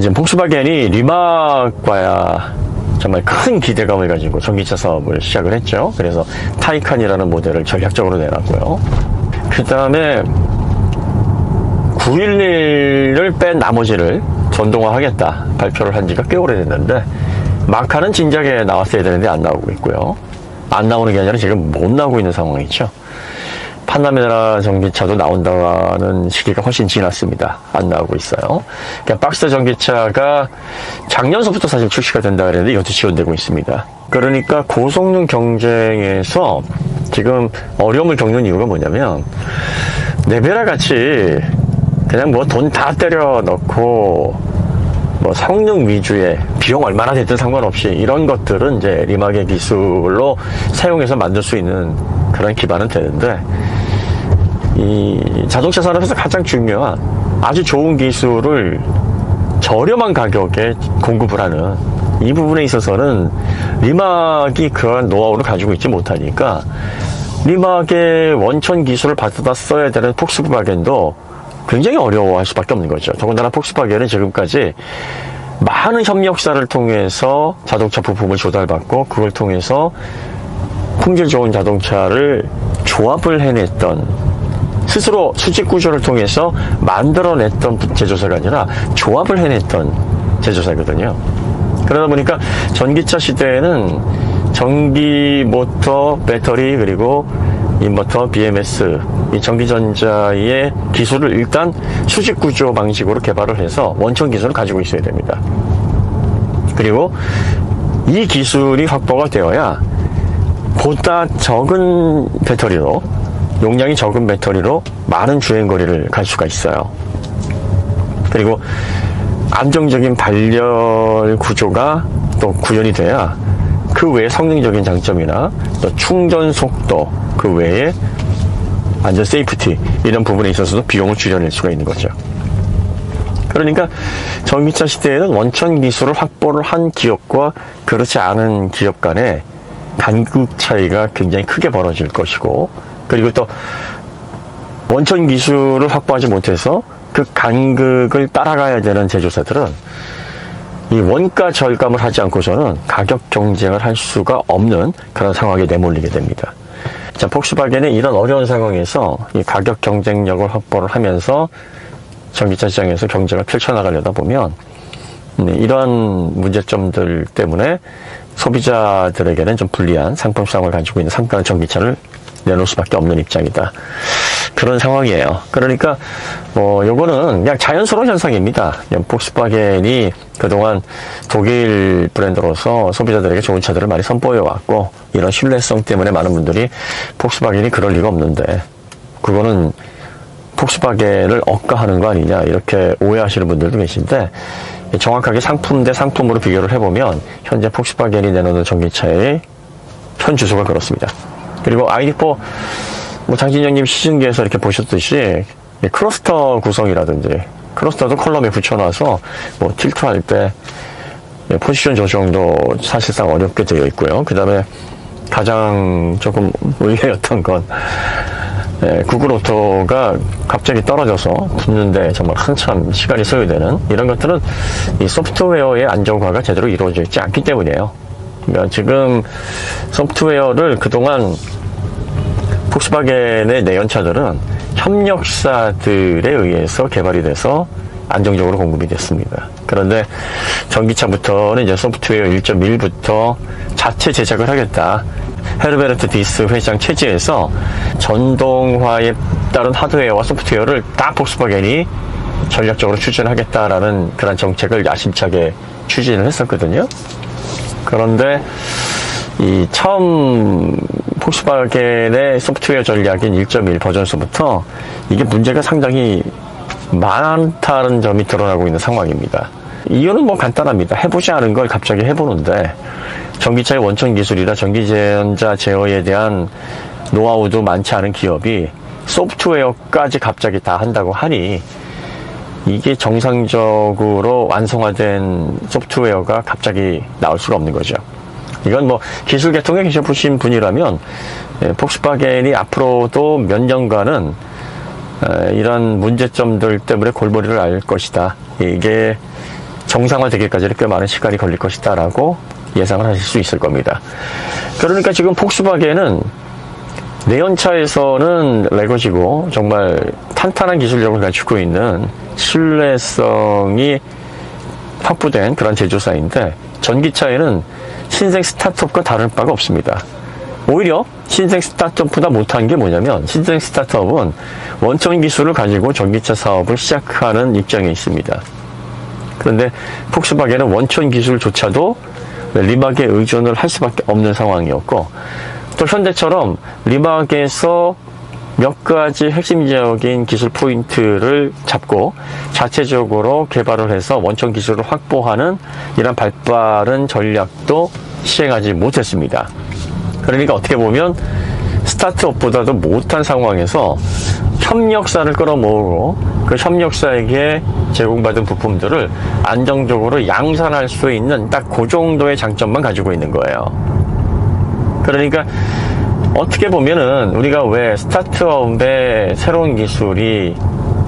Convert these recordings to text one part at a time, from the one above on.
지금 폭스바겐이 리마과야 정말 큰 기대감을 가지고 전기차 사업을 시작을 했죠. 그래서 타이칸이라는 모델을 전략적으로 내놨고요. 그 다음에 911을 뺀 나머지를 전동화하겠다 발표를 한 지가 꽤 오래됐는데, 마카는 진작에 나왔어야 되는데 안 나오고 있고요. 안 나오는 게 아니라 지금 못 나오고 있는 상황이죠. 파나메라 전기차도 나온다는 시기가 훨씬 지났습니다. 안 나오고 있어요. 그러니까 박스 전기차가 작년서부터 사실 출시가 된다 그랬는데 이것도 지연되고 있습니다. 그러니까 고성능 경쟁에서 지금 어려움을 겪는 이유가 뭐냐면, 네베라 같이 그냥 뭐 돈 다 때려 넣고 뭐 성능 위주의 비용 얼마나 됐든 상관없이 이런 것들은 이제 리마의 기술로 사용해서 만들 수 있는 그런 기반은 되는데, 이 자동차 산업에서 가장 중요한 아주 좋은 기술을 저렴한 가격에 공급을 하는 이 부분에 있어서는 리막이 그런 노하우를 가지고 있지 못하니까, 리막의 원천 기술을 받아다 써야 되는 폭스바겐도 굉장히 어려워할 수밖에 없는 거죠. 더군다나 폭스바겐은 지금까지 많은 협력사를 통해서 자동차 부품을 조달받고 그걸 통해서 품질 좋은 자동차를 조합을 해냈던, 스스로 수직 구조를 통해서 만들어냈던 제조사가 아니라 조합을 해냈던 제조사거든요. 그러다 보니까 전기차 시대에는 전기 모터, 배터리, 그리고 인버터, BMS, 이 전기전자의 기술을 일단 수직 구조 방식으로 개발을 해서 원천 기술을 가지고 있어야 됩니다. 그리고 이 기술이 확보가 되어야 보다 적은 배터리로, 용량이 적은 배터리로 많은 주행거리를 갈 수가 있어요. 그리고 안정적인 발열 구조가 또 구현이 돼야 그 외에 성능적인 장점이나 또 충전 속도, 그 외에 안전 세이프티 이런 부분에 있어서도 비용을 줄여낼 수가 있는 거죠. 그러니까 전기차 시대에는 원천 기술을 확보를 한 기업과 그렇지 않은 기업 간의 간극 차이가 굉장히 크게 벌어질 것이고, 그리고 또 원천 기술을 확보하지 못해서 그 간극을 따라가야 되는 제조사들은 이 원가 절감을 하지 않고서는 가격 경쟁을 할 수가 없는 그런 상황에 내몰리게 됩니다. 자, 폭스바겐의 이런 어려운 상황에서 이 가격 경쟁력을 확보를 하면서 전기차 시장에서 경쟁을 펼쳐나가려다 보면 이러한 문제점들 때문에 소비자들에게는 좀 불리한 상품성을 가지고 있는 상가의 전기차를 내놓을 수밖에 없는 입장이다. 그런 상황이에요. 그러니까 요거는 그냥 자연스러운 현상입니다. 그냥 폭스바겐이 그동안 독일 브랜드로서 소비자들에게 좋은 차들을 많이 선보여왔고, 이런 신뢰성 때문에 많은 분들이 폭스바겐이 그럴 리가 없는데 그거는 폭스바겐을 억가하는 거 아니냐 이렇게 오해하시는 분들도 계신데, 정확하게 상품 대 상품으로 비교를 해보면 현재 폭스바겐이 내놓는 전기차의 현 주소가 그렇습니다. 그리고 ID4 장진영님 시승기에서 이렇게 보셨듯이 클러스터 구성이라든지, 클러스터도 컬럼에 붙여놔서 틸트할 때 포지션 조정도 사실상 어렵게 되어 있고요. 그 다음에 가장 조금 의외였던 건 구글 오토가 갑자기 떨어져서 붙는데 정말 한참 시간이 소요되는 이런 것들은 이 소프트웨어의 안정화가 제대로 이루어져 있지 않기 때문이에요. 그러니까 지금 소프트웨어를 그동안 폭스바겐의 내연차들은 협력사들에 의해서 개발이 돼서 안정적으로 공급이 됐습니다. 그런데 전기차부터는 이제 소프트웨어 1.1부터 자체 제작을 하겠다. 헤르베르트 디스 회장 체제에서 전동화에 따른 하드웨어와 소프트웨어를 다 폭스바겐이 전략적으로 추진하겠다라는 그런 정책을 야심차게 추진을 했었거든요. 그런데 이 처음 폭스바겐의 소프트웨어 전략인 1.1 버전서부터 이게 문제가 상당히 많다는 점이 드러나고 있는 상황입니다. 이유는 간단합니다. 해보지 않은 걸 갑자기 해보는데, 전기차의 원천 기술이라 전기전자 제어에 대한 노하우도 많지 않은 기업이 소프트웨어까지 갑자기 다 한다고 하니 이게 정상적으로 완성화된 소프트웨어가 갑자기 나올 수가 없는 거죠. 이건 기술 계통에 계셔보신 분이라면 폭스바겐이 앞으로도 몇 년간은 이런 문제점들 때문에 골머리를 앓을 것이다. 이게 정상화되기까지는 꽤 많은 시간이 걸릴 것이다라고 예상을 하실 수 있을 겁니다. 그러니까 지금 폭스바겐은 내연차에서는 레거지고 정말 탄탄한 기술력을 갖추고 있는 신뢰성이 확보된 그런 제조사인데, 전기차에는 신생 스타트업과 다를 바가 없습니다. 오히려 신생 스타트업보다 못한 게 뭐냐면, 신생 스타트업은 원천 기술을 가지고 전기차 사업을 시작하는 입장에 있습니다. 그런데 폭스바겐은 원천 기술조차도 리막에 의존을 할 수밖에 없는 상황이었고, 또 현대처럼 리막에서 몇 가지 핵심적인 기술 포인트를 잡고 자체적으로 개발을 해서 원천 기술을 확보하는 이런 발빠른 전략도 시행하지 못했습니다. 그러니까 어떻게 보면 스타트업보다도 못한 상황에서 협력사를 끌어모으고 그 협력사에게 제공받은 부품들을 안정적으로 양산할 수 있는 딱 그 정도의 장점만 가지고 있는 거예요. 그러니까 어떻게 보면은 우리가 왜 스타트업에 새로운 기술이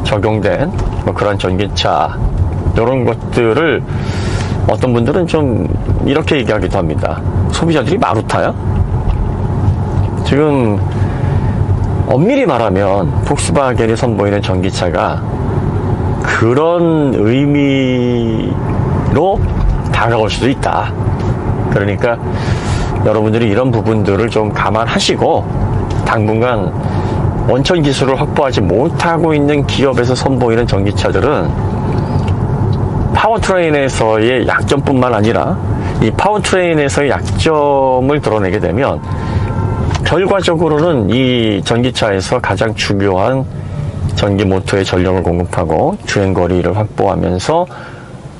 적용된 뭐 그런 전기차 이런 것들을 어떤 분들은 좀 이렇게 얘기하기도 합니다. 소비자들이 마루타야? 지금 엄밀히 말하면 폭스바겐이 선보이는 전기차가 그런 의미로 다가올 수도 있다. 그러니까 여러분들이 이런 부분들을 좀 감안하시고 당분간 원천 기술을 확보하지 못하고 있는 기업에서 선보이는 전기차들은 파워트레인에서의 약점뿐만 아니라 이 파워트레인에서의 약점을 드러내게 되면 결과적으로는 이 전기차에서 가장 중요한 전기 모터의 전력을 공급하고 주행거리를 확보하면서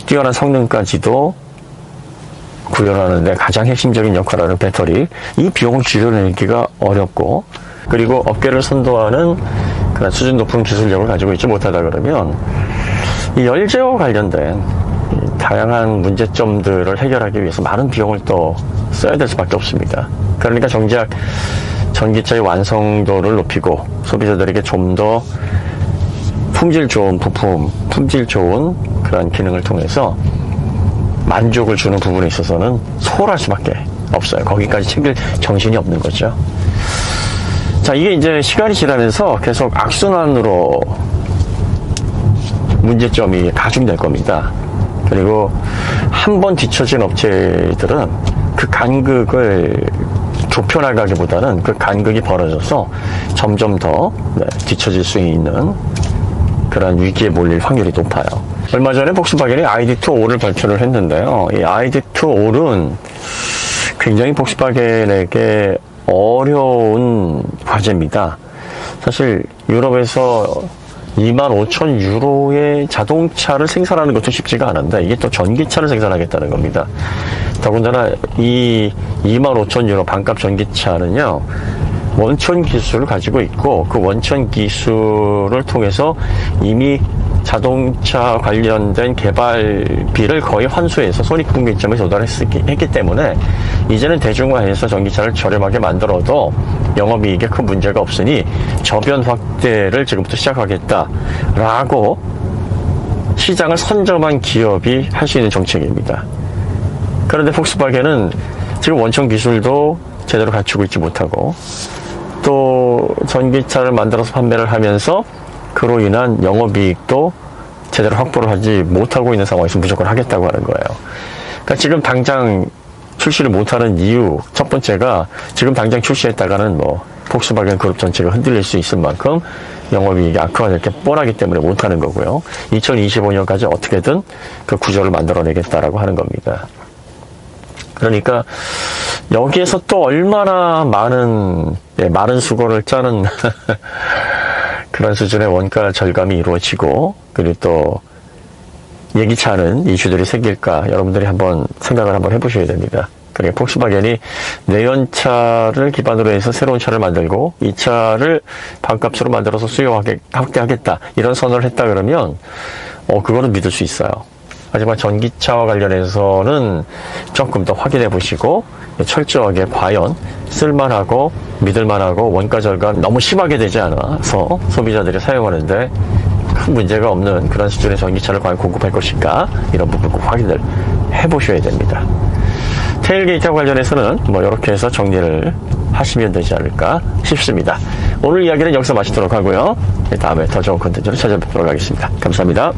뛰어난 성능까지도 구현하는데 가장 핵심적인 역할을 하는 배터리, 이 비용을 줄여내기가 어렵고, 그리고 업계를 선도하는 그런 수준 높은 기술력을 가지고 있지 못하다 그러면 이 열제와 관련된 다양한 문제점들을 해결하기 위해서 많은 비용을 또 써야 될 수밖에 없습니다. 그러니까 정작 전기차의 완성도를 높이고 소비자들에게 좀 더 품질 좋은 부품, 품질 좋은 그런 기능을 통해서 만족을 주는 부분에 있어서는 소홀할 수밖에 없어요. 거기까지 챙길 정신이 없는 거죠. 자, 이게 이제 시간이 지나면서 계속 악순환으로 문제점이 가중될 겁니다. 그리고 한 번 뒤처진 업체들은 그 간극을 좁혀나가기보다는 그 간극이 벌어져서 점점 더 뒤처질 수 있는 그런 위기에 몰릴 확률이 높아요. 얼마 전에 폭스바겐이 ID2All을 발표를 했는데요. 이 ID2All은 굉장히 폭스바겐에게 어려운 과제입니다. 사실 유럽에서 25,000유로의 자동차를 생산하는 것도 쉽지가 않은데 이게 또 전기차를 생산하겠다는 겁니다. 더군다나 이 25,000유로 반값 전기차는요, 원천 기술을 가지고 있고 그 원천 기술을 통해서 이미 자동차 관련된 개발비를 거의 환수해서 손익분기점에 도달했기 때문에 이제는 대중화해서 전기차를 저렴하게 만들어도 영업이익에 큰 문제가 없으니 저변 확대를 지금부터 시작하겠다라고 시장을 선점한 기업이 할 수 있는 정책입니다. 그런데 폭스바겐은 지금 원천 기술도 제대로 갖추고 있지 못하고 또 전기차를 만들어서 판매를 하면서 그로 인한 영업이익도 제대로 확보를 하지 못하고 있는 상황에서 무조건 하겠다고 하는 거예요. 그러니까 지금 당장 출시를 못하는 이유 첫 번째가 지금 당장 출시했다가는 뭐 폭스바겐 그룹 전체가 흔들릴 수 있을 만큼 영업이익이 악화될 게 뻔하기 때문에 못하는 거고요. 2025년까지 어떻게든 그 구조를 만들어내겠다라고 하는 겁니다. 그러니까 여기에서 또 얼마나 많은 수고를 짜는 그런 수준의 원가 절감이 이루어지고 그리고 또 예기치 않은 이슈들이 생길까 여러분들이 한번 생각을 한번 해보셔야 됩니다. 그러니까 폭스바겐이 내연차를 기반으로 해서 새로운 차를 만들고 이 차를 반값으로 만들어서 확대하겠다 이런 선언을 했다 그러면 그거는 믿을 수 있어요. 하지만 전기차와 관련해서는 조금 더 확인해 보시고 철저하게 과연 쓸만하고 믿을만하고 원가 절감 너무 심하게 되지 않아서 소비자들이 사용하는데 큰 문제가 없는 그런 수준의 전기차를 과연 공급할 것인가, 이런 부분 꼭 확인을 해보셔야 됩니다. 테일게이트와 관련해서는 뭐 이렇게 해서 정리를 하시면 되지 않을까 싶습니다. 오늘 이야기는 여기서 마치도록 하고요. 다음에 더 좋은 콘텐츠로 찾아뵙도록 하겠습니다. 감사합니다.